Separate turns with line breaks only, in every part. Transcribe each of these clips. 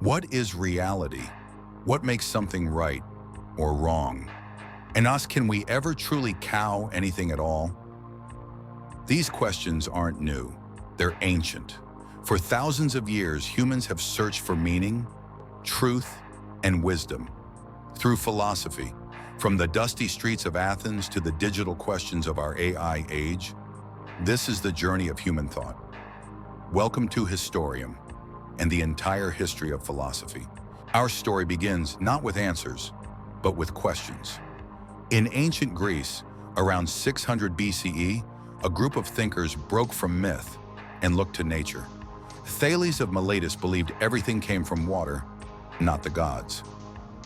What is reality? What makes something right or wrong? And can we ever truly cow anything at all? These questions aren't new. They're ancient. For thousands of years, humans have searched for meaning, truth, and wisdom. Through philosophy, from the dusty streets of Athens to the digital questions of our AI age, this is the journey of human thought. Welcome to Historium and the entire history of philosophy. Our story begins not with answers, but with questions. In ancient Greece, around 600 BCE, a group of thinkers broke from myth and looked to nature. Thales of Miletus believed everything came from water, not the gods.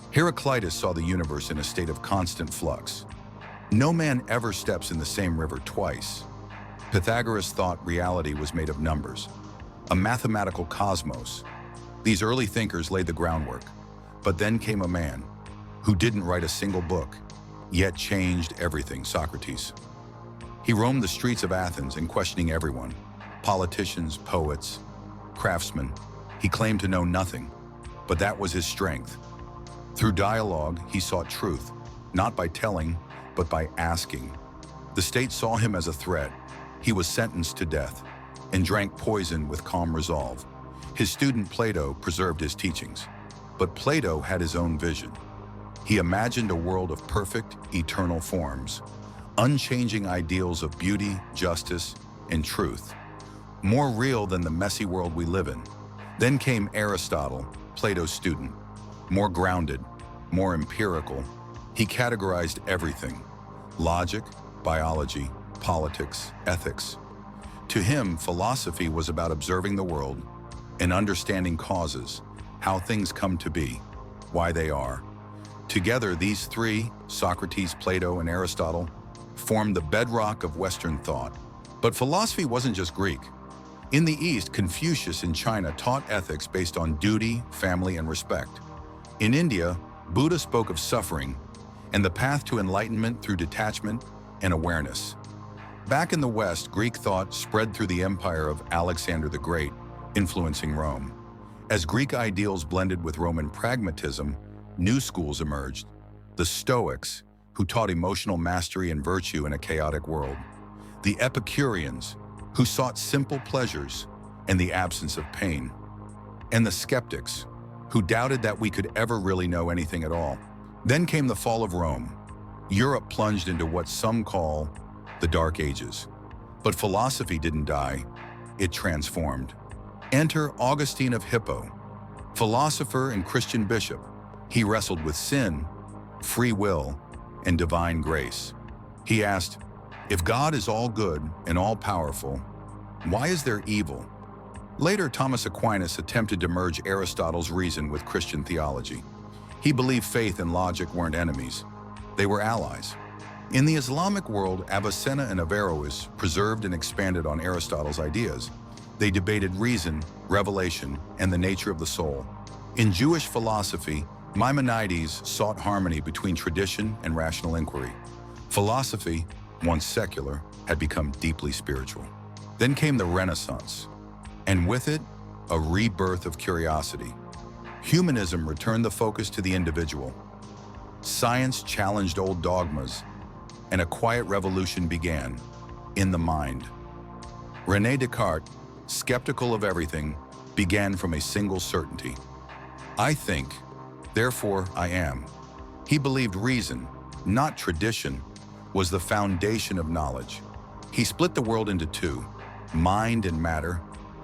Heraclitus saw the universe in a state of constant flux. No man ever steps in the same river twice. Pythagoras thought reality was made of numbers, a mathematical cosmos. These early thinkers laid the groundwork, but then came a man who didn't write a single book, yet changed everything: Socrates. He roamed the streets of Athens and questioning everyone, politicians, poets, craftsmen. He claimed to know nothing, but that was his strength. Through dialogue, he sought truth, not by telling, but by asking. The state saw him as a threat. He was sentenced to death and drank poison with calm resolve. His student Plato preserved his teachings, but Plato had his own vision. He imagined a world of perfect, eternal forms, unchanging ideals of beauty, justice, and truth, more real than the messy world we live in. Then came Aristotle, Plato's student, more grounded, more empirical. He categorized everything: logic, biology, politics, ethics. To him, philosophy was about observing the world and understanding causes, how things come to be, why they are. Together, these three, Socrates, Plato, and Aristotle, formed the bedrock of Western thought. But philosophy wasn't just Greek. In the East, Confucius in China taught ethics based on duty, family, and respect. In India, Buddha spoke of suffering and the path to enlightenment through detachment and awareness. Back in the West, Greek thought spread through the empire of Alexander the Great, influencing Rome. As Greek ideals blended with Roman pragmatism, new schools emerged: the Stoics, who taught emotional mastery and virtue in a chaotic world; the Epicureans, who sought simple pleasures and the absence of pain; and the Skeptics, who doubted that we could ever really know anything at all. Then came the fall of Rome. Europe plunged into what some call the Dark Ages. But philosophy didn't die, it transformed. Enter Augustine of Hippo, philosopher and Christian bishop. He wrestled with sin, free will, and divine grace. He asked, if God is all good and all-powerful, why is there evil? Later, Thomas Aquinas attempted to merge Aristotle's reason with Christian theology. He believed faith and logic weren't enemies, they were allies. In the Islamic world, Avicenna and Averroes preserved and expanded on Aristotle's ideas. They debated reason, revelation, and the nature of the soul. In Jewish philosophy, Maimonides sought harmony between tradition and rational inquiry. Philosophy, once secular, had become deeply spiritual. Then came the Renaissance, and with it, a rebirth of curiosity. Humanism returned the focus to the individual. Science challenged old dogmas, and a quiet revolution began in the mind. René Descartes, skeptical of everything, began from a single certainty: I think, therefore I am. He believed reason, not tradition, was the foundation of knowledge. He split the world into two: mind and matter,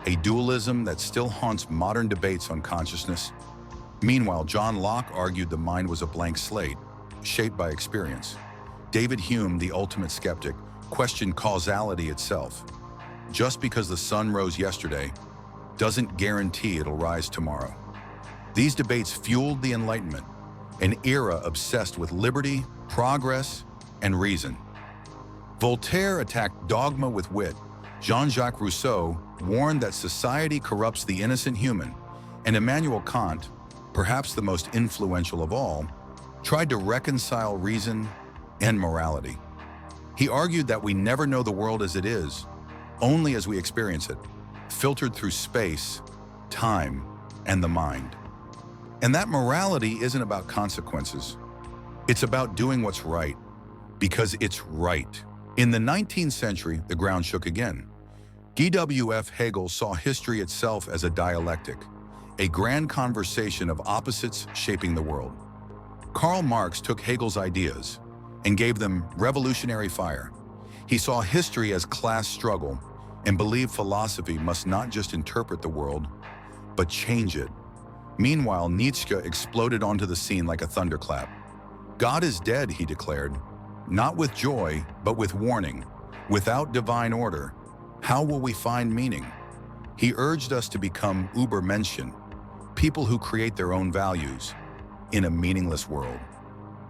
a dualism that still haunts modern debates on consciousness. Meanwhile, John Locke argued the mind was a blank slate, shaped by experience. David Hume, the ultimate skeptic, questioned causality itself. Just because the sun rose yesterday doesn't guarantee it'll rise tomorrow. These debates fueled the Enlightenment, an era obsessed with liberty, progress, and reason. Voltaire attacked dogma with wit. Jean-Jacques Rousseau warned that society corrupts the innocent human, and Immanuel Kant, perhaps the most influential of all, tried to reconcile reason and morality. He argued that we never know the world as it is, only as we experience it, filtered through space, time, and the mind. And that morality isn't about consequences. It's about doing what's right, because it's right. In the 19th century, the ground shook again. G.W.F. Hegel saw history itself as a dialectic, a grand conversation of opposites shaping the world. Karl Marx took Hegel's ideas and gave them revolutionary fire. He saw history as class struggle and believed philosophy must not just interpret the world, but change it. Meanwhile, Nietzsche exploded onto the scene like a thunderclap. God is dead, he declared, not with joy, but with warning. Without divine order, how will we find meaning? He urged us to become Übermenschen, people who create their own values in a meaningless world.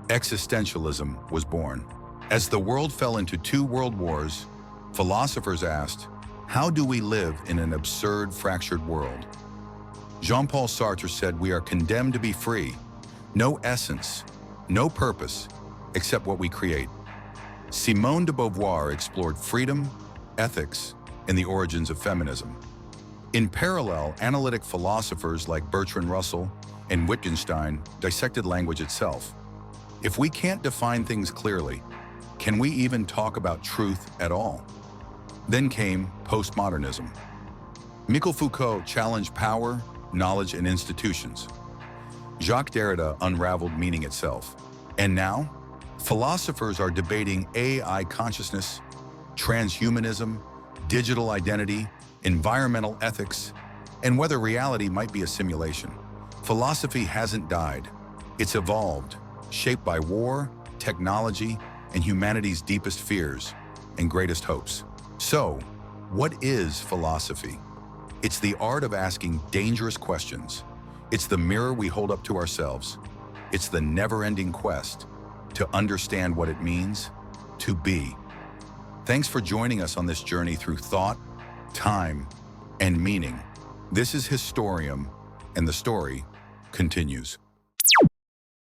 Existentialism was born. As the world fell into 2 world wars, philosophers asked, how do we live in an absurd, fractured world? Jean-Paul Sartre said we are condemned to be free, no essence, no purpose, except what we create. Simone de Beauvoir explored freedom, ethics, and the origins of feminism. In parallel, analytic philosophers like Bertrand Russell and Wittgenstein dissected language itself. If we can't define things clearly, can we even talk about truth at all? Then came postmodernism. Michel Foucault challenged power, knowledge, and institutions. Jacques Derrida unraveled meaning itself. And now, philosophers are debating AI consciousness, transhumanism, digital identity, environmental ethics, and whether reality might be a simulation. Philosophy hasn't died. It's evolved, shaped by war, technology, and humanity's deepest fears and greatest hopes. So, what is philosophy? It's the art of asking dangerous questions. It's the mirror we hold up to ourselves. It's the never-ending quest to understand what it means to be. Thanks for joining us on this journey through thought, time, and meaning. This is Historium, and the story continues.